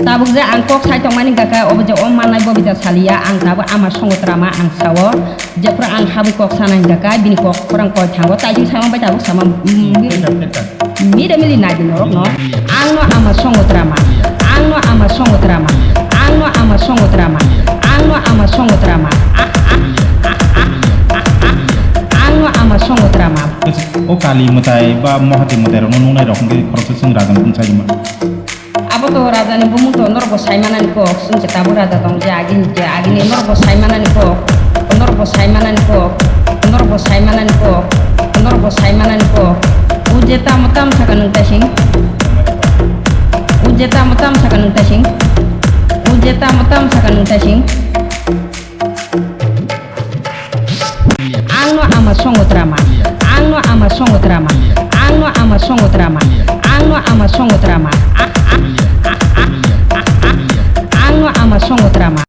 Tabuk je ang kok sai tongmani gaka obaje om manai bobita salia ang tabu ama songo trama ang sawo je pra ang habi kok sanai gaka bini kok kurang kok thango taji sama bai tabu sama mide mili naji norok no ang no ama songo trama ang no ama songo trama ang no ama songo trama ang no ama songo trama ang no ama songo trama o kali mutai ba mohati mutai no nunai rok ngi proses sing ragan pun saja ma abo to raja ni bumu to norbo saimanan ko sun tabu raja tong jagi ni norbo saimanan ko norbo saimanan ko norbo saimanan ko norbo saimanan ko ujeta mutam sakanung tasing ujeta mutam sakanung tasing ujeta mutam sakanung tasing angno ama songo trama angno ama songo trama angno ama songo trama angno ama songo trama angno ama songo trama